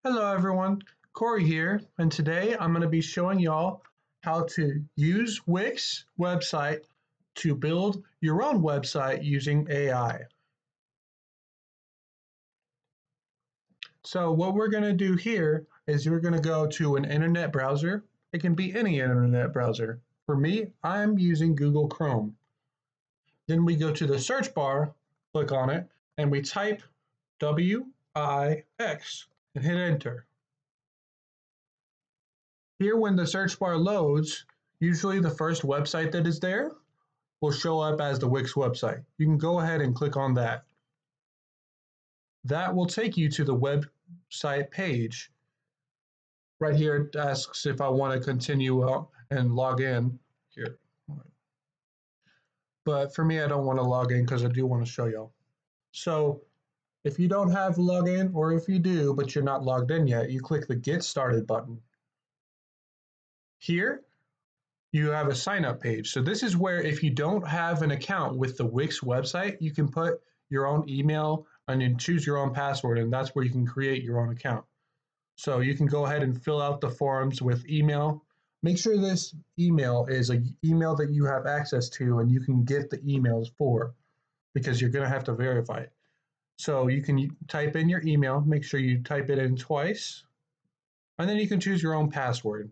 Hello everyone, Corey here, and today I'm going to be showing y'all how to use Wix website to build your own website using AI. So what we're going to do here is we're going to go to an internet browser. It can be any internet browser. For me, I'm using Google Chrome. Then we go to the search bar, click on it, and we type WIX and hit enter. Here, when the search bar loads, usually the first website that is there will show up as the Wix website. You can go ahead and click on that. That will take you to the website page. Right here, it asks if I want to continue and log in here. But for me, I don't want to log in because I do want to show y'all. So if you don't have login, or if you do, but you're not logged in yet, you click the Get Started button. Here, you have a sign up page. So this is where if you don't have an account with the Wix website, you can put your own email and then choose your own password, and that's where you can create your own account. So you can go ahead and fill out the forms with email. Make sure this email is an email that you have access to and you can get the emails for, because you're going to have to verify it. So you can type in your email, make sure you type it in twice, and then you can choose your own password.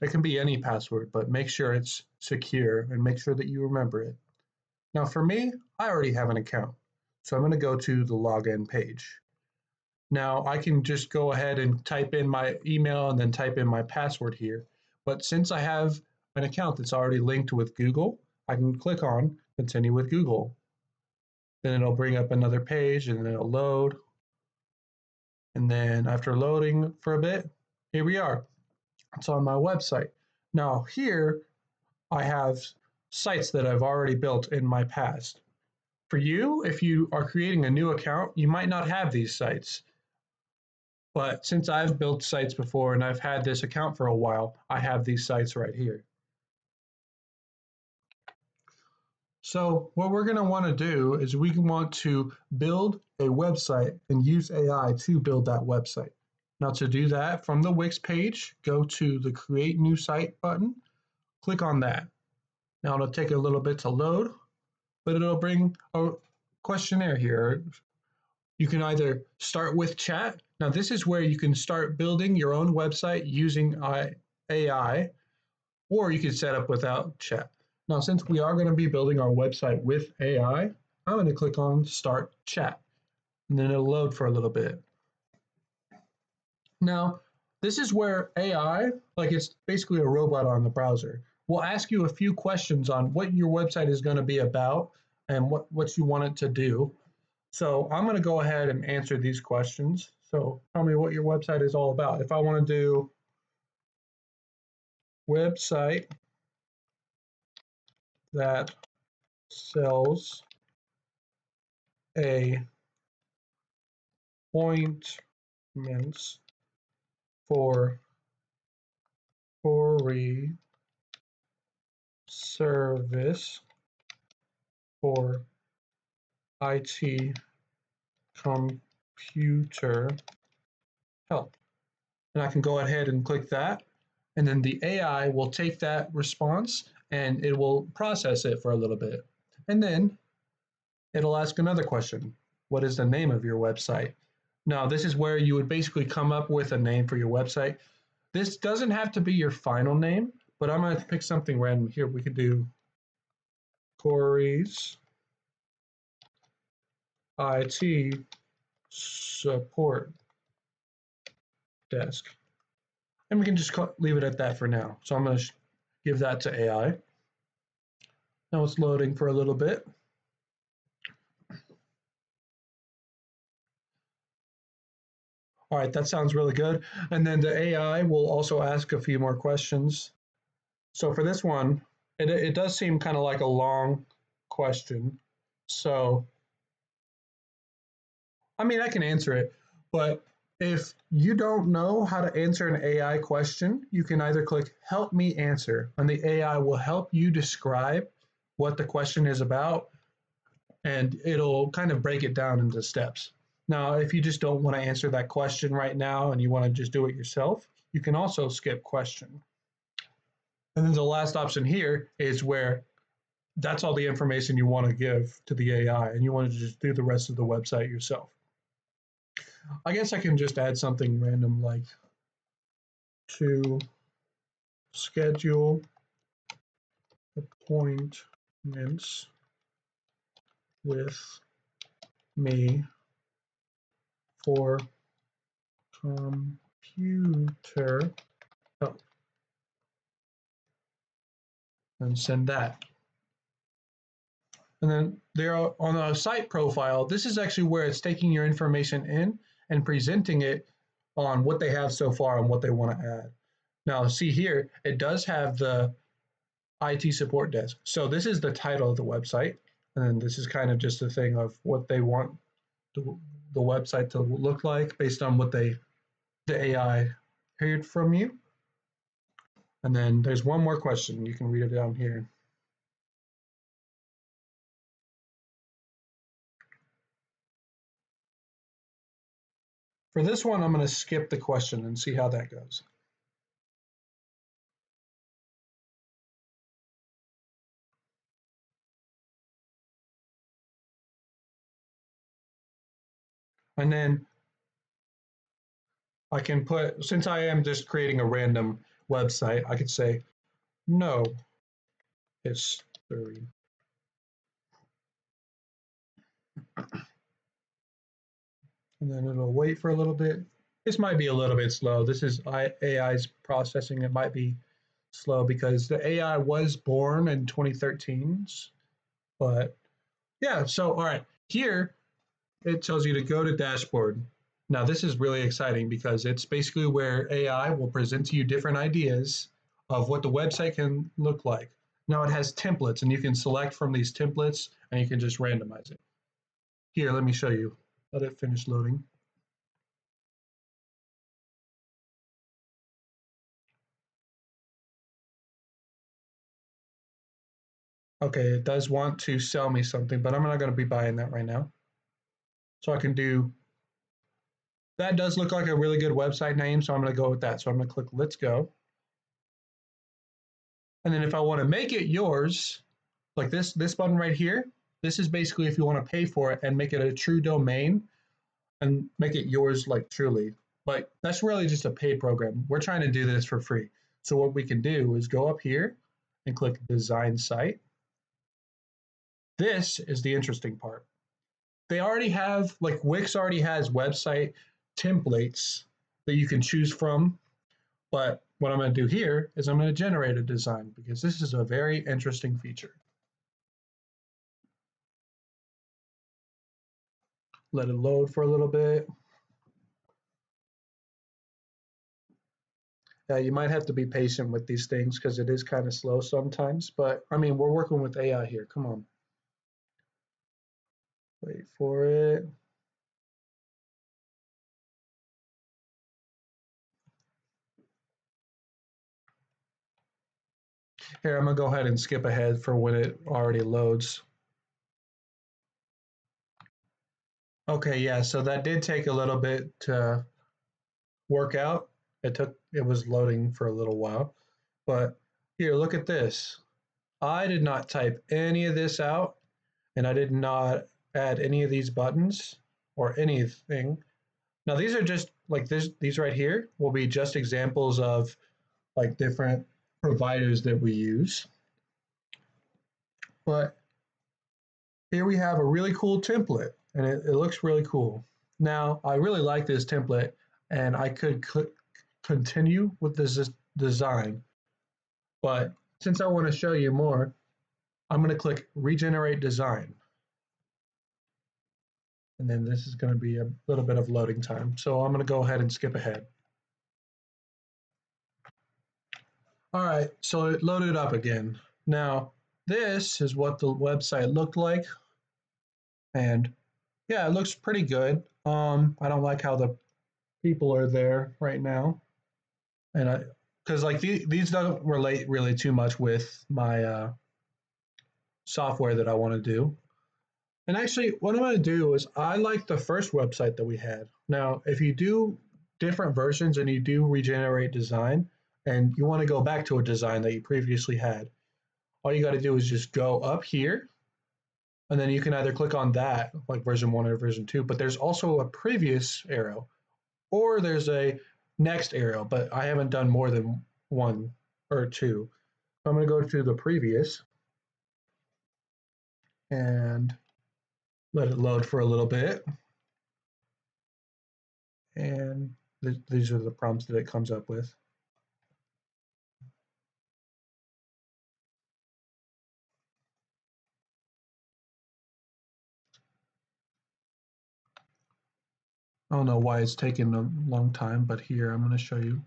It can be any password, but make sure it's secure and make sure that you remember it. Now for me, I already have an account, so I'm going to go to the login page. Now I can just go ahead and type in my email and then type in my password here. But since I have an account that's already linked with Google, I can click on continue with Google. Then it'll bring up another page and then it'll load. And then after loading for a bit, here we are. It's on my website. Now here I have sites that I've already built in my past. For you, if you are creating a new account, you might not have these sites. But since I've built sites before and I've had this account for a while, I have these sites right here. So what we're going to want to do is we want to build a website and use AI to build that website. Now to do that, from the Wix page, go to the Create New Site button, click on that. Now it'll take a little bit to load, but it'll bring a questionnaire here. You can either start with chat. Now this is where you can start building your own website using AI, or you can set up without chat. Now, since we are going to be building our website with AI, I'm going to click on Start Chat, and then it'll load for a little bit. Now, this is where AI, like it's basically a robot on the browser, will ask you a few questions on what your website is going to be about and what you want it to do. So I'm going to go ahead and answer these questions. So tell me what your website is all about. If I want to do website that sells appointments for free service for IT computer help. And I can go ahead and click that, and then the AI will take that response and it will process it for a little bit. And then it'll ask another question. What is the name of your website? Now, this is where you would basically come up with a name for your website. This doesn't have to be your final name, but I'm going to pick something random here. We could do Corey's IT support desk. And we can just leave it at that for now. So I'm going to give that to AI. Now it's loading for a little bit. All right, that sounds really good. And then the AI will also ask a few more questions. So for this one, it does seem kind of like a long question. So, I mean, I can answer it, but if you don't know how to answer an AI question, you can either click Help Me Answer, and the AI will help you describe what the question is about, and it'll kind of break it down into steps. Now, if you just don't want to answer that question right now and you want to just do it yourself, you can also skip question. And then the last option here is where that's all the information you want to give to the AI and you want to just do the rest of the website yourself. I guess I can just add something random like to schedule appointments with me for computer help and send that. And then there on a site profile, this is actually where it's taking your information in and presenting it on what they have so far and what they want to add. Now, see here, it does have the IT support desk. So this is the title of the website. And then this is kind of just a thing of what they want the website to look like based on what the AI heard from you. And then there's one more question. You can read it down here. For this one, I'm going to skip the question and see how that goes. And then I can put, since I am just creating a random website, I could say no history. And then it'll wait for a little bit. This might be a little bit slow. This is AI's processing. It might be slow because the AI was born in 2013. But yeah, so all right, here it tells you to go to dashboard. Now this is really exciting because it's basically where AI will present to you different ideas of what the website can look like. Now it has templates and you can select from these templates and you can just randomize it. Here, let me show you. Let it finish loading. Okay, it does want to sell me something, but I'm not going to be buying that right now. So I can do, that does look like a really good website name, so I'm going to go with that. So I'm going to click Let's Go. And then if I want to make it yours, like this button right here, this is basically if you want to pay for it and make it a true domain and make it yours like truly. But that's really just a paid program. We're trying to do this for free. So what we can do is go up here and click Design Site. This is the interesting part. They already have, like Wix already has website templates that you can choose from. But what I'm going to do here is I'm going to generate a design because this is a very interesting feature. Let it load for a little bit. You might have to be patient with these things because it is kind of slow sometimes. But I mean, we're working with AI here. Come on. Wait for it. Here, I'm going to go ahead and skip ahead for when it already loads. Okay, yeah, so that did take a little bit to work out. It was loading for a little while. But here, look at this. I did not type any of this out, and I did not add any of these buttons or anything. Now, these are just like this, these right here will be just examples of like different providers that we use. But here we have a really cool template, and it looks really cool. Now, I really like this template, and I could continue with this design. But since I want to show you more, I'm going to click Regenerate Design. And then this is going to be a little bit of loading time. So I'm going to go ahead and skip ahead. All right, so it loaded up again. Now, this is what the website looked like. And yeah, it looks pretty good. I don't like how the people are there right now. And because like these don't relate really too much with my software that I want to do. And actually, what I'm going to do is I like the first website that we had. Now, if you do different versions and you do regenerate design and you want to go back to a design that you previously had, all you got to do is just go up here and then you can either click on that, like version one or version two, but there's also a previous arrow or there's a next arrow, but I haven't done more than one or two. So I'm going to go to the previous and let it load for a little bit. And these are the prompts that it comes up with. I don't know why it's taking a long time, but here I'm going to show you.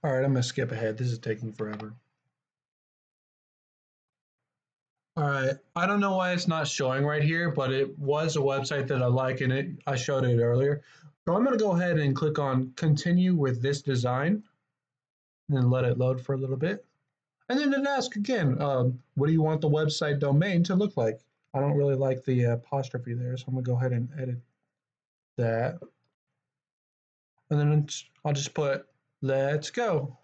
All right, I'm going to skip ahead. This is taking forever. All right, I don't know why it's not showing right here, but it was a website that I like and I showed it earlier. So I'm going to go ahead and click on continue with this design and then let it load for a little bit. And then it asks again, what do you want the website domain to look like? I don't really like the apostrophe there, so I'm going to go ahead and edit that. And then I'll just put let's go.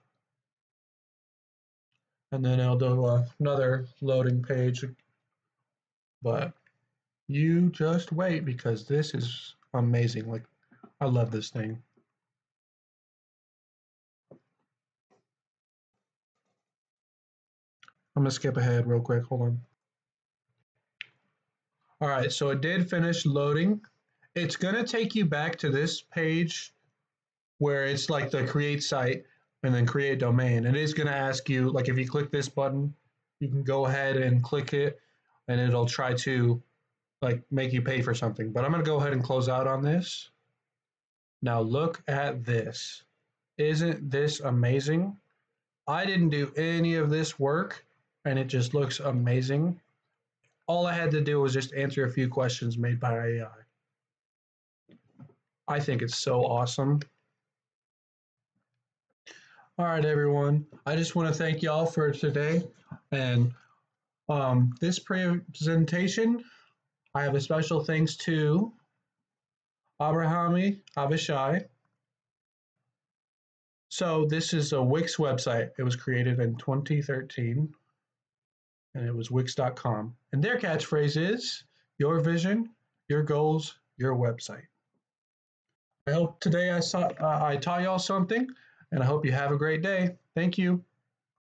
And then I'll do another loading page. But you just wait because this is amazing. Like, I love this thing. I'm gonna skip ahead real quick. Hold on. All right, so it did finish loading. It's gonna take you back to this page where it's like the create site and then create domain. It is gonna ask you, like if you click this button, you can go ahead and click it and it'll try to like make you pay for something. But I'm gonna go ahead and close out on this. Now look at this. Isn't this amazing? I didn't do any of this work and it just looks amazing. All I had to do was just answer a few questions made by AI. I think it's so awesome. All right, everyone. I just want to thank y'all for today. And this presentation, I have a special thanks to Abrahami Avishai. So this is a Wix website. It was created in 2013 and it was Wix.com. And their catchphrase is your vision, your goals, your website. I hope today I taught y'all something and I hope you have a great day. Thank you.